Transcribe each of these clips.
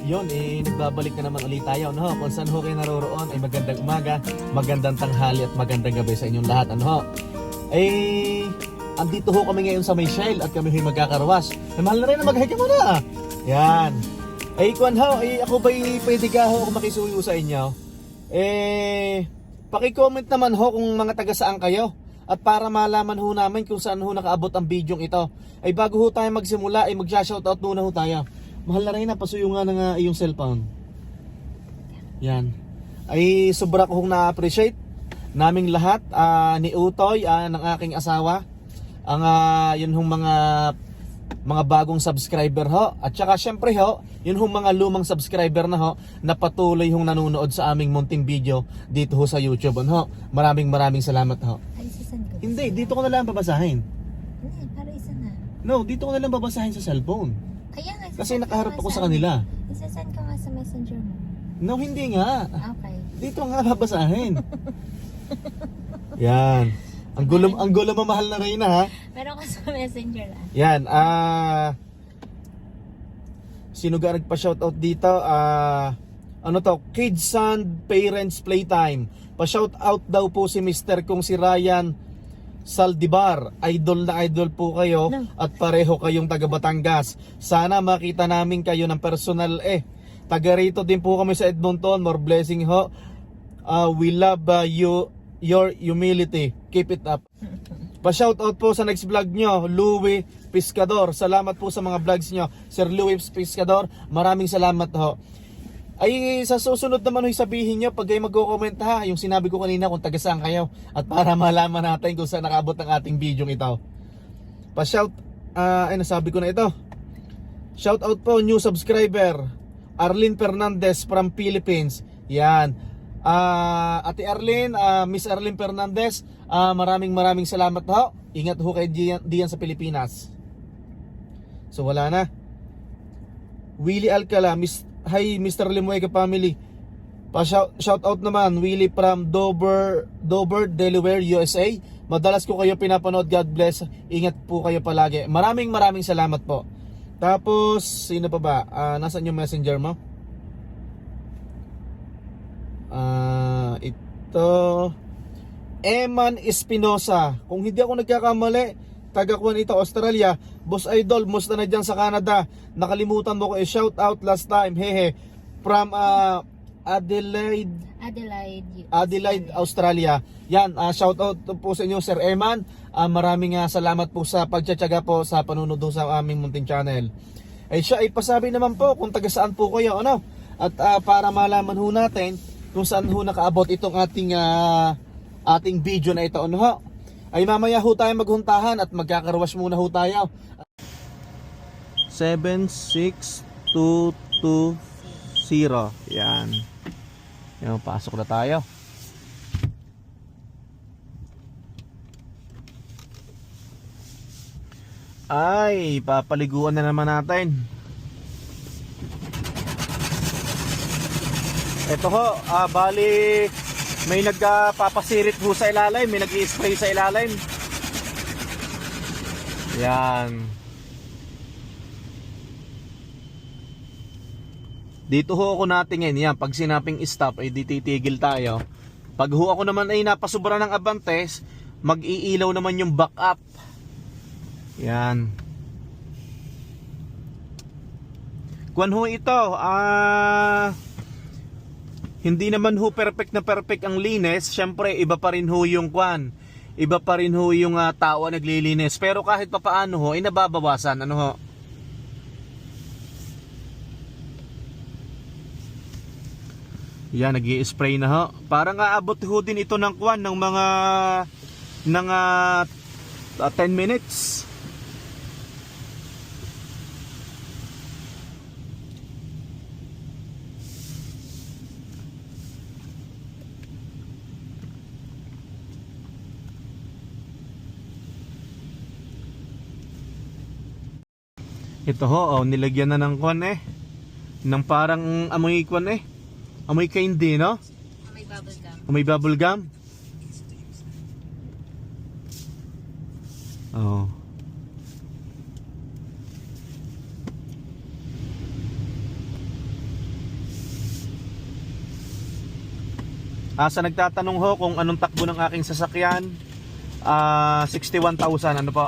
Yun, nagbabalik na naman ulit tayo, no? Kung saan ho kayo naroroon ay magandang umaga, magandang tanghali at magandang gabi sa inyong lahat, ano ho? Andito ho kami ngayon sa may Shell at kami ho'y magkakarwas. Mahal na rin na maghiga muna. Yan. Kuan ho, ako ba'y pwede ka ho kung makisuyo sa inyo? Paki-comment naman ho kung mga taga saan kayo. At para malaman ho namin kung saan ho nakaabot ang bidyong ito. Bago ho tayo magsimula, magsha-shoutout muna ho tayo. Mahal na rin na, pasuyo nga ng iyong cellphone. Yan. Sobra ko hong na-appreciate naming lahat, ni Utoy, ng aking asawa. Yun hong mga bagong subscriber ho. At saka syempre ho, yun hong mga lumang subscriber na ho, na patuloy hong nanonood sa aming munting video dito ho sa YouTube. Ho. Maraming salamat ho. Hindi, dito ko na lang babasahin. Hindi, para isa na. No, dito ko na lang babasahin sa cellphone. Kaya nga, Kasi nakaharap ako sa kanila. Isasend ko nga sa messenger mo. No, hindi nga. Okay. Dito nga babasahin. Yan. Ang gulo mamahal na Reyna, ha. Meron ka sa messenger ah. Yan, sino ga nagpa-shoutout dito? Ano to? Kids and Parents Playtime. Pa-shoutout daw po si Mr. kung si Ryan Saldivar. Idol na idol po kayo at pareho kayong taga Batangas. Sana makita namin kayo ng personal Taga rito din po kami sa Edmonton. More blessing ho. We love your humility. Keep it up. Pa-shoutout po sa next vlog nyo, Louie Pescador. Salamat po sa mga vlogs nyo, Sir Louie Pescador. Maraming salamat ho. Sa susunod naman ho'y sabihin nyo pag kayo mag-comment ha, yung sinabi ko kanina kung taga saan kayo, at para malaman natin kung saan nakabot ang ating video ito. Pa-shout, nasabi ko na ito. Shoutout po, new subscriber, Arlene Fernandez from Philippines. Yan. Ate Arlene, Miss Arlene Fernandez, maraming salamat ho. Ingat ho kayo diyan sa Pilipinas. So wala na. Willie Alcala, hi Mr. Limuega family. Shout out naman Willie from Dover, Delaware, USA. Madalas ko kayo pinapanood. God bless. Ingat po kayo palagi. Maraming salamat po. Tapos sino pa ba? Nasaan yung messenger mo? Ito Eman Espinosa. Kung hindi ako nagkakamali, taga-Kuan ito, Australia. Boss Idol, musta na dyan sa Canada? Nakalimutan mo ko shout out last time. Hehe. From Adelaide, Australia. Yan, shout out po sa inyo Sir Eman. Maraming salamat po sa pagtsatsaga po sa panunod sa aming munting channel. Siya pasabi naman po kung taga saan po kayo, ano? At para malaman ho natin kung saan ho nakaabot itong ating video na ito, ano ho? Mamaya ho tayo maghuntahan at magkakarwash muna ho tayo. 76220. Yan. Yan, pasok na tayo. Papaliguan na naman natin. Ito ho, bali may nagpapasirit ho sa ilalim, may nag-i-spray sa ilalim. Yan. Dito ho ako natingin, yan, pag sinaping stop ay titigil tayo. Pag ho ako naman ay napasubra ng abantes, mag-iilaw naman yung back up. Yan. Kuan ho ito, hindi naman ho perfect na perfect ang linis. Syempre iba pa rin ho yung kuan. Iba pa rin ho yung tao naglilinis. Pero kahit papaano ho ay nababawasan. Ano ho? Yan, nag-i-spray na ho. Parang aabot ho din ito ng kuan ng mga 10 minutes. Ito ho, nilagyan na ng kwan ng parang amoy kwan amoy candy, no? May bubble gum. Amoy bubble gum. Oh. Sa nagtatanong ho kung anong takbo ng aking sasakyan, 61,000 ano po.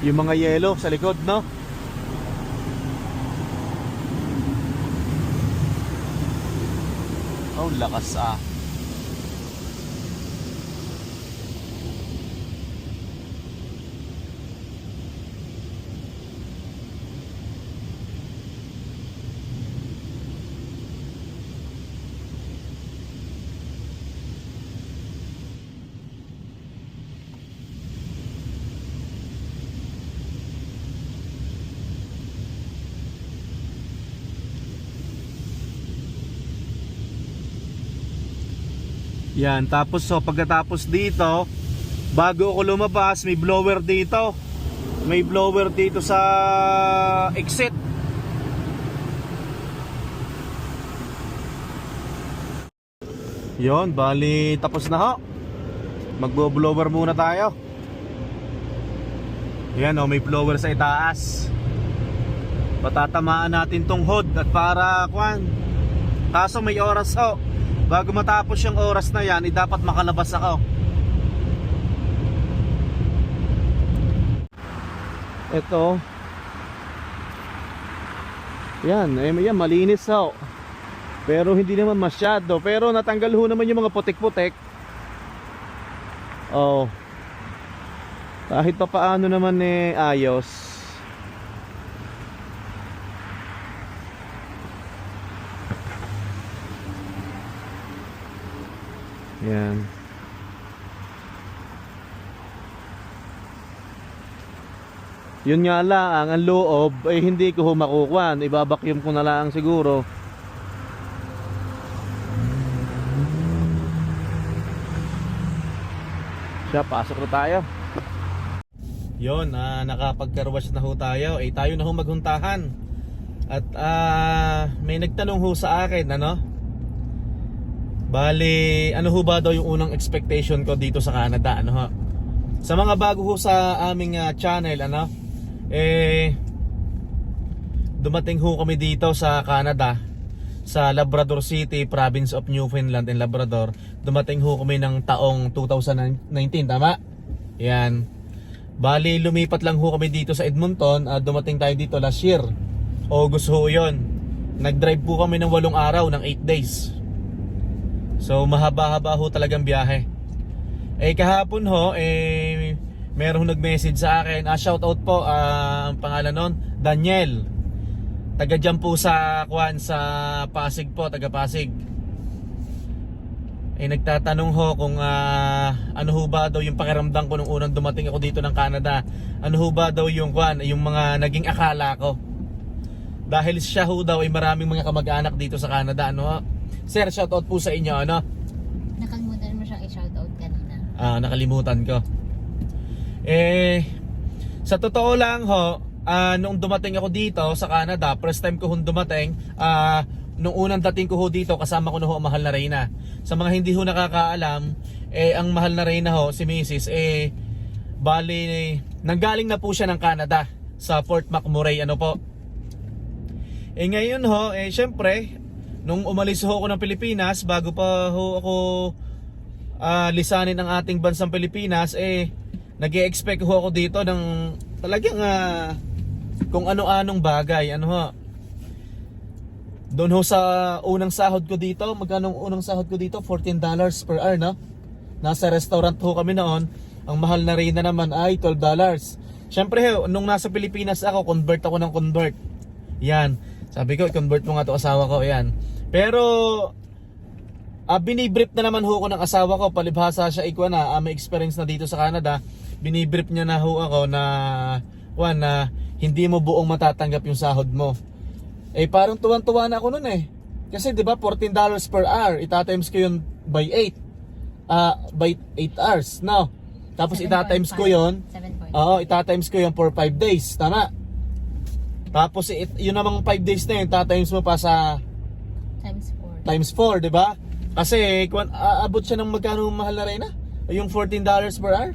Yung mga yellow sa likod, no? Oh, lakas ah. Yan, tapos so pagkatapos dito, bago ako lumabas, may blower dito. May blower dito sa exit. Yon, bali tapos na ho. Magbo-blower muna tayo. Yan oh, may blower sa itaas. Patatamaan natin tong hood at para kwan. Kaso may oras ho. Bago matapos yung oras na yan, dapat makalabas ako. Ito. Yan, yan malinis ho. Pero hindi naman masyado. Pero natanggal ho naman yung mga putik-putik. Oh. Kahit pa paano naman ayos. Yan. Yun nga lang, ang loob ay hindi ko makukuha. Ibabakyum ko na lang siguro. Siya, pasok na tayo. Yun, nakapag-carwash na ho tayo. Tayo na ho maghuntahan. At may nagtanong ho sa akin, ano? Bali, ano ho ba daw yung unang expectation ko dito sa Canada, ano ho? Sa mga bago ho sa aming channel, ano? Dumating ho kami dito sa Canada, sa Labrador City, Province of Newfoundland and Labrador. Dumating ho kami ng taong 2019, tama? Yan. Bali, lumipat lang ho kami dito sa Edmonton. Dumating tayo dito last year, August ho yun. Nag-drive po kami ng 8 araw, ng 8 days. So mahaba-haba ho talagang biyahe. Kahapon ho, meron nag-message sa akin. Shoutout po, ang pangalan nun, Daniel. Taga dyan po sa Pasig po, taga Pasig. Nagtatanong ho kung ano ho ba daw yung pakiramdam ko nung unang dumating ako dito ng Canada. Ano ho ba daw yung mga naging akala ko. Dahil siya ho daw ay maraming mga kamag-anak dito sa Canada, ano ho? Sir, shoutout po sa inyo, ano? Nakalimutan mo siyang i-shoutout kanina. Nakalimutan ko. Sa totoo lang ho, nung dumating ako dito sa Canada, first time ko dumating, nung unang dating ko ho dito, kasama ko na ho ang mahal na Reyna. Sa mga hindi ho nakakaalam, ang mahal na Reyna ho, si Mrs. Bali, nanggaling na po siya ng Canada, sa Fort McMurray, ano po. Ngayon ho, syempre, nung umalis ho ako ng Pilipinas, bago pa ho ako lisanin ang ating bansang Pilipinas, nag-e-expect ho ako dito ng talagang kung ano-anong bagay, ano ho. Doon ho sa unang sahod ko dito, magkano ang unang sahod ko dito? $14 per hour, no? Nasa restaurant ho kami noon. Ang mahal na Reyna naman ay $12. Syempre ho, nung nasa Pilipinas ako, convert ako ng convert. Yan. Sabi ko, convert mo nga to asawa ko, yan. Pero binibrief na naman ho ko ng asawa ko, palibhasa siya may experience na dito sa Canada. Binibrief niya na ho ako na hindi mo buong matatanggap yung sahod mo. Parang tuwan-tuwa na ako nun Kasi 'di ba $14 per hour, itatimes ko yun by 8. By 8 hours, no? Tapos itatimes ko yun. 7.5. Oo, itatimes ko yun for 5 days, tama? Tapos yun namang 5 days na yun, itatimes mo pa sa times 4, 'di ba? Kasi abot siya ng magkano mahal na Reyna? Yung $14 per hour?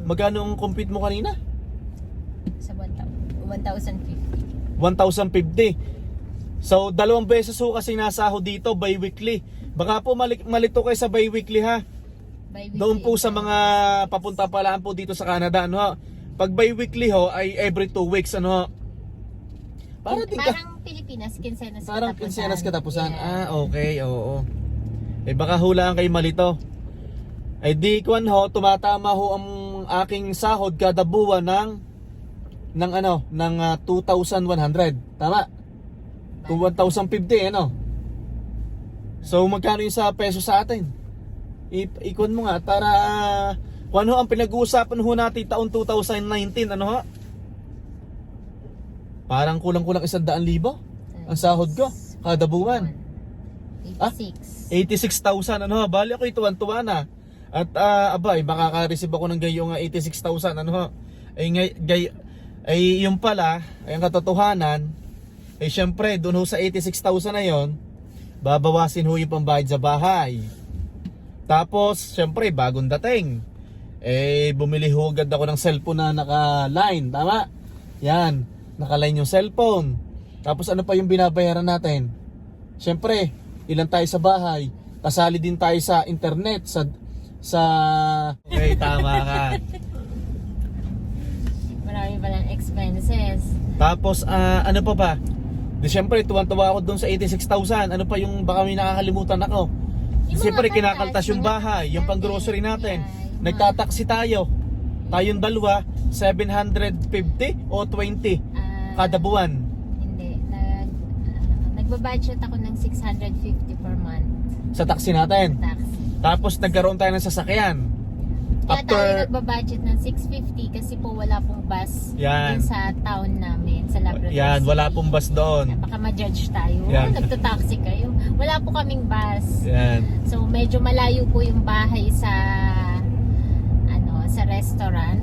Magkano ang compute mo kanina? Sa 1,000. 1,050. 1,050. So, 2 beses ho kasi nasahod dito bi-weekly. Baka po malito kayo sa bi-weekly ha. Doon po sa mga papunta palaan po dito sa Canada, ano ho. Pag bi-weekly ho ay every 2 weeks, ano ho. Parang Pilipinas, kinsenas Parang katapusan. kinsenas katapusan. Yeah. Okay, oo. Baka hulaan kayo malito. Di kuan ho, tumatama ho ang aking sahod kada buwan ng 2,100. Tama? 1,050, ano? So magkano yung sa peso sa atin? Ikon mo nga para kung ano ang pinag-uusapan ho natin taon 2019, ano ho? Parang kulang-kulang 100,000 ang sahod ko kada buwan. 86. 86,000, ano ho? Bali ako tuwan-tuwa na. At makaka-receive ako ng gayong 86,000, ano ho? Yung pala, ay ang katotohanan, syempre doon ho sa 86,000 na yon, babawasin ho yung pambayad sa bahay. Tapos syempre bagong dating, bumili ho agad ako ng cellphone na naka-line, tama? Yan, naka-line yung cellphone. Tapos ano pa yung binabayaran natin? Syempre, ilan tayo sa bahay, kasali din tayo sa internet, sa okay, tama ka. Marami palang expenses. Tapos ano pa ba? Di syempre tuwan-tuwa ako doon sa 86,000. Ano pa yung baka may nakakalimutan ako? Siyempre kinakaltas yung bahay, yung pang-grocery natin. Nagtataksi tayo. Tayong dalawa, 750 o 20 kada buwan. Hindi. Nagbabudget ako ng 650 per month. Sa taxi natin. Tax. Tapos nagkaroon tayo ng sasakyan. Kaya tayo nagbabudget ng 650 kasi po wala pong bus Yan. din sa town namin, sa Labrador Yan, City. wala pong bus doon. Baka ma-judge tayo. Yan. Nagtataxi kayo. Wala po kaming bus. Yan. So medyo malayo po yung bahay sa sa restaurant.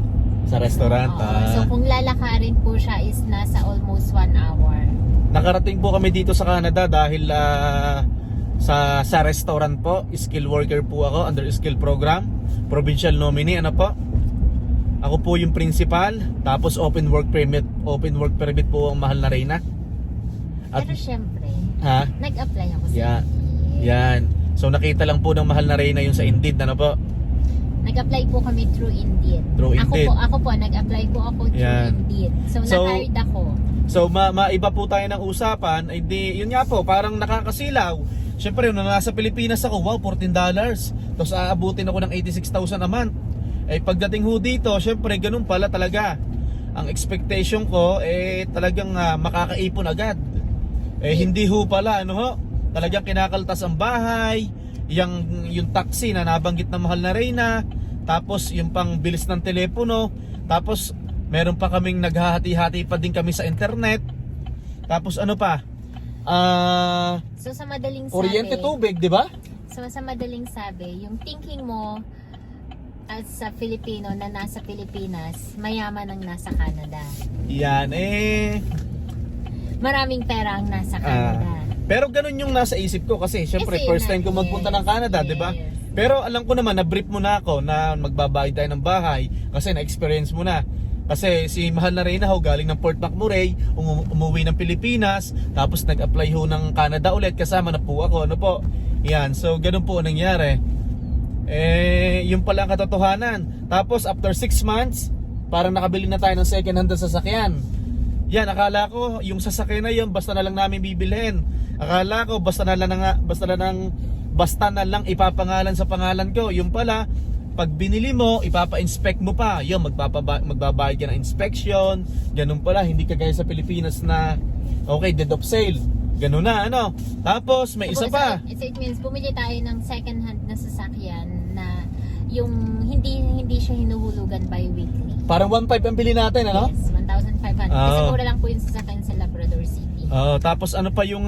Sa restaurant. Oo. So kung lalakarin po siya is nasa almost 1 hour. Nakarating po kami dito sa Canada dahil sa restaurant po, skill worker po ako under skill program, provincial nominee, ano po. Ako po yung principal, tapos open work permit po ang mahal na Reyna. Pero syempre, nag-apply ako sa Yan. Indeed. Yan. So nakita lang po ng mahal na Reyna yung sa Indeed, ano po. Nag-apply po kami through Indeed. Through Indeed. Ako po, nag-apply po ako through Yan. Indeed. So na-hired ako. So maiba po tayo ng usapan, yun nga po, parang nakakasilaw. Siyempre, nung nasa Pilipinas ako, wow, $14. Tapos aabutin ako ng 86,000 a month. Pagdating ho dito, siyempre, ganun pala talaga. Ang expectation ko, talagang makakaipon agad. Hindi ho pala, ano ho? Talagang kinakaltas ang bahay, yung taxi na nabanggit na mahal na Reyna, tapos yung pang bilis ng telepono, tapos meron pa kaming naghahati-hati pa din kami sa internet. Tapos ano pa? So sa madaling Kuryente, sabi, tubig, di ba? so sa madaling sabi, yung thinking mo as sa Filipino na nasa Pilipinas, mayaman ang nasa Canada. Yan Maraming pera ang nasa Canada. pero ganun yung nasa isip ko kasi syempre Kasi first time ko magpunta ng Canada, yes. di ba? Pero alam ko naman, na-brief mo na ako na magbabayad tayo ng bahay kasi na-experience mo na. Kasi si mahal na Reyna ho galing ng Port McMurray, umuwi ng Pilipinas, tapos nag-apply ho ng Canada ulit, kasama na po ako, ano po. Yan, so ganun po nangyari. Yung pala ang katotohanan. Tapos after 6 months, parang nakabili na tayo ng second hand na sasakyan. Yan, akala ko yung sasakyan na yun basta na lang namin bibilhin. Akala ko basta na lang ipapangalan sa pangalan ko. Yung pala, pag binili mo, ipapa-inspect mo pa. Yung magbabayad ka ng inspection. Ganun pala, hindi kagaya sa Pilipinas na okay, deed of sale. Ganun na, ano. Tapos may isa pa. So it means bumili tayo ng second hand na sasakyan na yung hindi siya hinuhulugan bi-weekly. Parang 1.5 ang bili natin, ano? Yes, 1,500. Kasi mura lang po yung sasakyan sa Labrador City. Tapos ano pa yung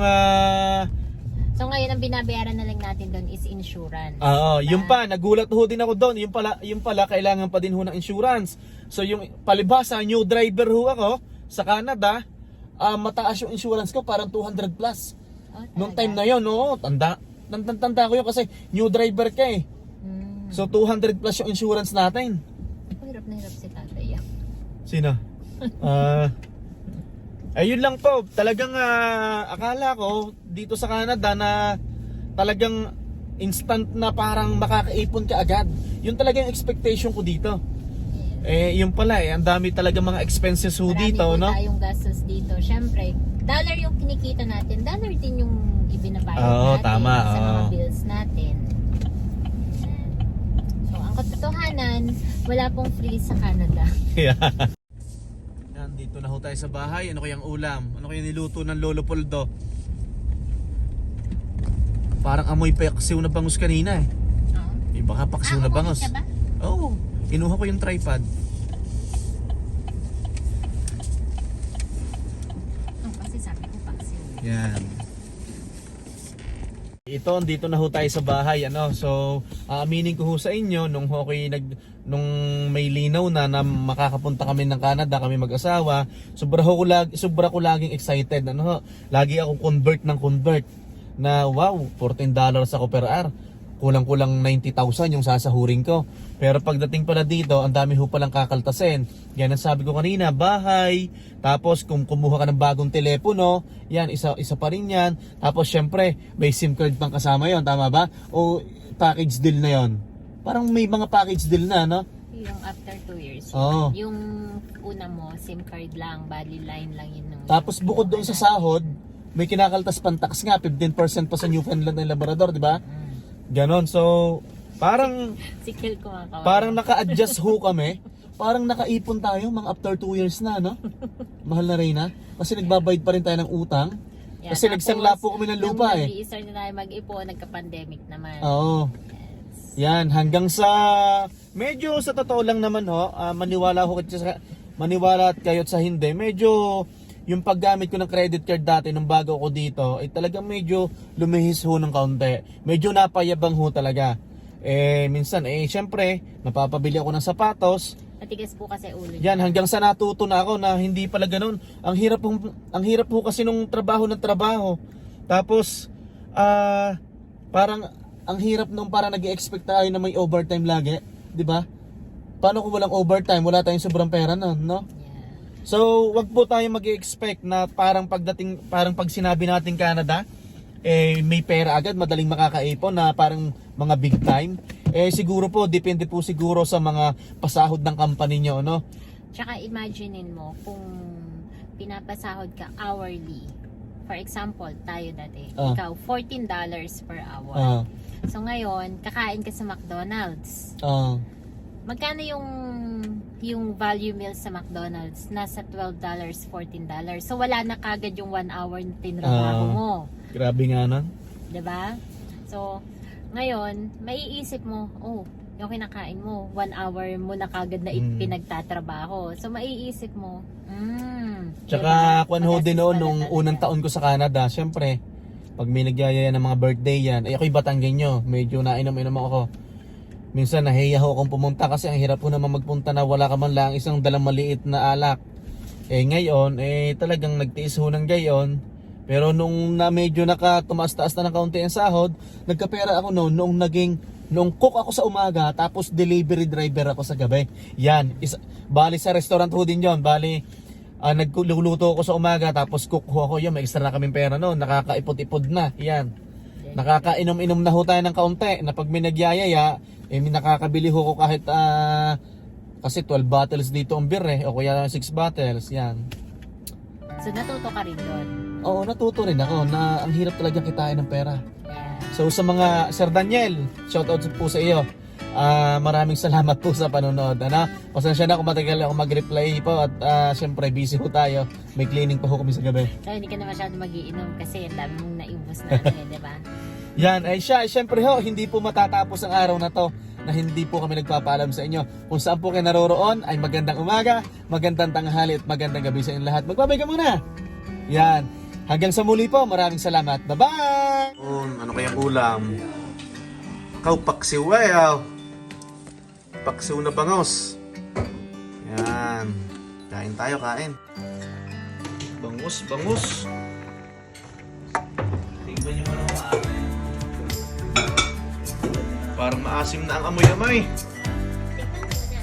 So ngayon ang binabayaran na lang natin doon is insurance. yung pa, nagulat ho din ako doon. Yung pala kailangan pa din ho ng insurance. So yung palibhasa, new driver ho ako sa Canada, mataas yung insurance ko, parang 200 plus. Noong time na yon, tanda ko yun kasi new driver ka eh. So 200 plus yung insurance natin. Hirap na hirap si tatay. Sino? Ayun lang po, talagang akala ko dito sa Canada na talagang instant na parang makakaipon ka agad. Yun talaga yung expectation ko dito. Yun pala ang dami talaga mga expenses ho Marami dito, po no? tayong gastos dito. Siyempre, dollar yung kinikita natin, dollar din yung ibinabayad Oo, natin tama, sa mga oo. bills natin. So, ang katotohanan, wala pong free sa Canada. Yan, dito na ho tayo sa bahay. Ano kayang ulam? Ano kayang niluto ng Lolo Poldo? Parang amoy paksiw na bangus kanina eh. Oo. Baka paksiw na bangus. Ka ba? Oo, kinuha ko yung tripod. Kasi sabi ko paksiw. Yan. Ito, dito na ho tayo sa bahay, ano. So, aaminin ko ho sa inyo nung nung may linaw na makakapunta kami ng Canada, kami mag-asawa, sobra ko laging excited, ano ho. Lagi akong convert na wow, $14 ako per hour. Kulang-kulang 90,000 yung sasahurin ko. Pero pagdating pala dito, ang dami ho palang kakaltasin. Yan ang sabi ko kanina, bahay. Tapos kung kumuha ka ng bagong telepono, yan, isa pa rin yan. Tapos syempre, may SIM card pang kasama yon, tama ba? O package deal na yon. Parang may mga package deal na, no? Yung after 2 years. Oo. Yung una mo, SIM card lang, body line lang yun. Tapos bukod doon sa sahod, may kinakaltas pang tax nga, 15% pa sa Newfoundland and Labrador, di ba? Ganon. So, parang Sikil ko mga kawan. parang naka-adjust ho kami. Parang nakaipon tayo mga after 2 years na, no? Mahal na Reyna. Kasi nagbabayad pa rin tayo ng utang. Yeah, Kasi tapos, nagsangla po kami ng lupa nung eh. nag-i-start na tayo mag-ipon, nagka-pandemic naman. Oo. Yan, hanggang sa medyo sa totoo lang naman ho, maniwala at kayo sa hindi, medyo yung paggamit ko ng credit card dati nung bago ako dito ay talagang medyo lumihis ho ng kaunti. Medyo napayabang ho talaga. Minsan syempre napapabili ako ng sapatos. Matigas po kasi ulo niya. Yan, hanggang sa natuto na ako na hindi pala ganoon. Ang hirap po kasi nung trabaho. Tapos parang ang hirap nung parang nag-expect tayo na may overtime lagi, 'di ba? Paano kung walang overtime, wala tayong sobrang pera noon, no? So, wag po tayo mag-expect na parang pag sinabi natin Canada, may pera agad, madaling makakaipon na parang mga big time. Siguro po, depende po siguro sa mga pasahod ng company nyo, no? Tsaka imaginein mo kung pinapasahod ka hourly. For example, tayo dati, ikaw $14 per hour. So ngayon, kakain ka sa McDonald's. Magkano yung value meal sa McDonald's? Nasa $12, $14. So wala na kagad yung 1 hour na tinrabaho mo. Grabe nga nun. 'Di ba? So ngayon, maiisip mo, yung kinakain mo, 1 hour mo na kagad na pinagtatrabaho. So maiisip mo, Tsaka kung ho din noon, magastos nung pala unang talaga. taon ko sa Canada, syempre, pag may nagyayaya ng mga birthday yan, ako'y Batanggenyo, medyo nainom-inom ako. Minsan nahiya ho akong pumunta kasi ang hirap po naman magpunta na wala ka man lang isang dalang maliit na alak. Ngayon, talagang nagtiis ho ng gayon. Pero nung medyo tumaas-taas na ng kaunti ang sahod, nagkapera ako noong cook ako sa umaga, tapos delivery driver ako sa gabi. Yan, bali sa restaurant ho din yon. Bali, nagluluto ako sa umaga, tapos cook ho ako. Yan, may extra na kaming pera noon, nakakaipod-ipod na. Yan. Nakakainom-inom na ho tayo ng kaunti, na pag may nagyayaya, may nakakabili ho ko kahit kasi 12 bottles dito ang beer o kaya 6 bottles, yan. So natuto ka rin doon. Oo, natuto rin ako na ang hirap talaga kitain ng pera. Yeah. So sa mga Sir Daniel, shoutout po sa iyo. Maraming salamat po sa panonood. Pasensya na kung matagal ako mag-reply po at syempre busy po tayo. May cleaning pa ho kami sa gabi. So hindi ka na masyado magiinom kasi ang dami mong naibos na di ba? Yan, syempre ho, hindi po matatapos ang araw na to na hindi po kami nagpapaalam sa inyo. Kung saan po kayo naroroon ay magandang umaga, magandang tanghali at magandang gabi sa inyo lahat. Magbabay ka muna. Yan. Hanggang sa muli po, maraming salamat. Bye-bye! Ano kayang ulam? Paksiw paksiw na bangos. Yan. Kain tayo, kain. Bangus. Tingnan nyo mo naman. Parang maasim na ang amoy-amoy. Tingnan mo na.